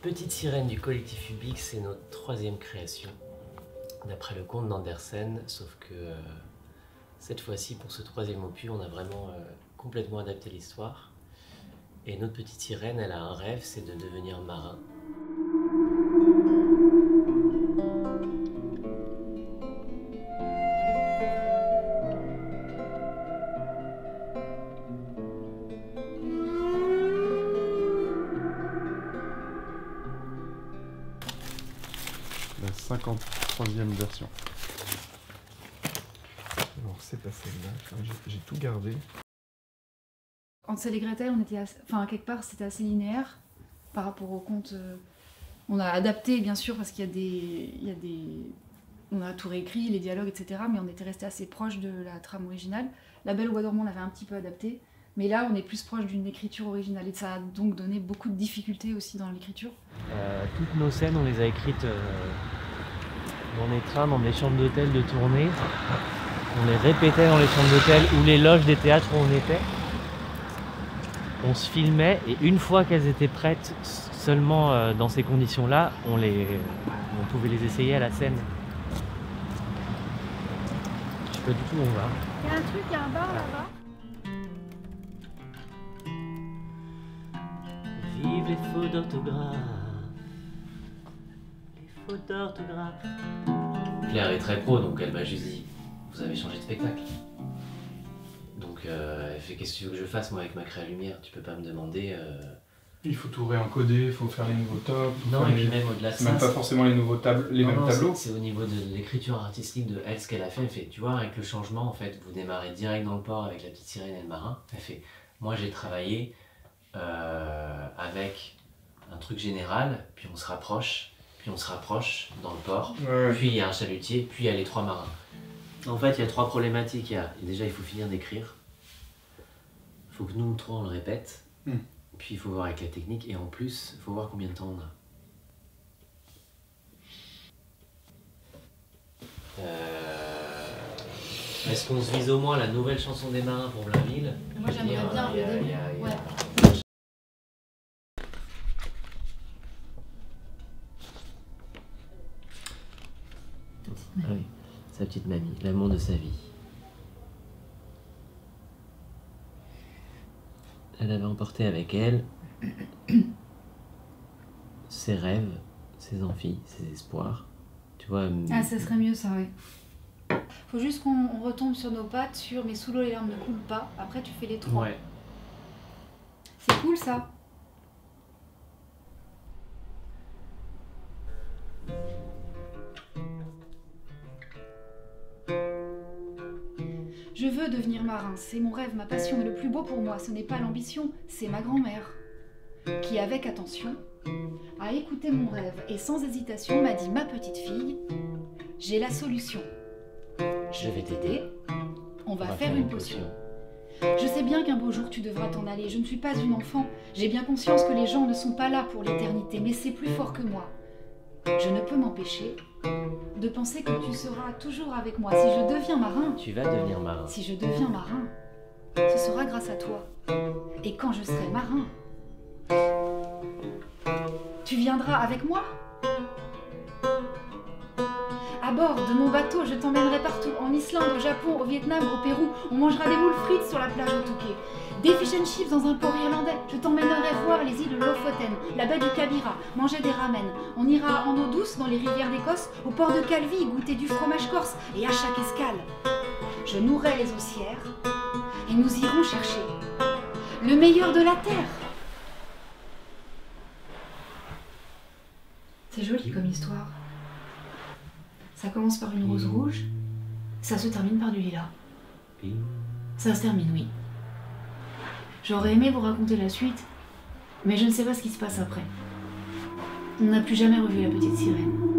Petite sirène du collectif Ubix, c'est notre troisième création, d'après le conte d'Andersen, sauf que cette fois-ci, pour ce troisième opus, on a vraiment complètement adapté l'histoire. Et notre petite sirène, elle a un rêve, c'est de devenir marin. La 53e version. Alors c'est pas celle-là, j'ai tout gardé. Hansel et Gretel, on était quelque part c'était assez linéaire par rapport au conte. On a adapté bien sûr parce qu'il y a des... On a tout réécrit, les dialogues, etc. Mais on était resté assez proche de la trame originale. La Belle au Bois dormant, on avait un petit peu adapté. Mais là, on est plus proche d'une écriture originale. Et ça a donc donné beaucoup de difficultés aussi dans l'écriture. Toutes nos scènes, on les a écrites dans les trains, dans des chambres d'hôtel de tournée. On les répétait dans les chambres d'hôtel ou les loges des théâtres où on était. On se filmait et une fois qu'elles étaient prêtes, seulement dans ces conditions-là, on pouvait les essayer à la scène. Je sais pas du tout où on va. Il y a un truc, il y a un bar là-bas. Vive les fautes d'orthographe. Les fautes d'orthographe. Claire est très pro, donc elle m'a juste dit vous avez changé de spectacle. Donc elle fait qu'est-ce que tu veux que je fasse moi avec ma créa lumière, tu peux pas me demander. Il faut tout réencoder, il faut faire les nouveaux tops. Non, et puis même au-delà de ça. Même pas forcément les nouveaux mêmes tableaux. C'est au niveau de l'écriture artistique de elle, ce qu'elle a fait. Elle fait, tu vois, avec le changement, en fait, vous démarrez direct dans le port avec la petite sirène et le marin. Elle fait, moi j'ai travaillé avec un truc général, puis on se rapproche dans le port, Ouais. puis il y a un chalutier, puis il y a les trois marins. En fait, il y a trois problématiques. Déjà, il faut finir d'écrire. Il faut que nous, trois, on le répète. Puis il faut voir avec la technique. Et en plus, il faut voir combien de temps on a. Est-ce qu'on se vise au moins la nouvelle chanson des marins pour Blainville? Moi, j'aimerais bien le début. Ouais. Ah oui, sa petite mamie, l'amour de sa vie. Elle avait emporté avec elle ses rêves, ses envies, ses espoirs. Tu vois. Ah, ça serait mieux ça, oui. Faut juste qu'on retombe sur nos pattes sur mais sous l'eau les larmes ne coulent pas. Après, tu fais les trois. Ouais. C'est cool ça. Je veux devenir marin, c'est mon rêve, ma passion, mais le plus beau pour moi, ce n'est pas l'ambition, c'est ma grand-mère, qui avec attention a écouté mon rêve et sans hésitation m'a dit « Ma petite fille, j'ai la solution. Je vais t'aider, on va faire une potion. Je sais bien qu'un beau jour tu devras t'en aller, je ne suis pas une enfant, j'ai bien conscience que les gens ne sont pas là pour l'éternité, mais c'est plus fort que moi. Je ne peux m'empêcher de penser que tu seras toujours avec moi. Si je deviens marin... Tu vas devenir marin. Si je deviens marin, ce sera grâce à toi. Et quand je serai marin, tu viendras avec moi. À bord de mon bateau, je t'emmènerai partout. En Islande, au Japon, au Vietnam, au Pérou. On mangera des moules frites sur la plage au Touquet. Des fish and chips dans un port irlandais. Je t'emmènerai voir les îles Lofoten, la baie du Kabira, manger des ramen. On ira en eau douce dans les rivières d'Écosse, au port de Calvi, goûter du fromage corse. Et à chaque escale, je nourrai les haussières et nous irons chercher le meilleur de la terre. C'est joli comme histoire. Ça commence par une rose rouge, ça se termine par du lilas. Ça se termine, oui. J'aurais aimé vous raconter la suite, mais je ne sais pas ce qui se passe après. On n'a plus jamais revu la petite sirène.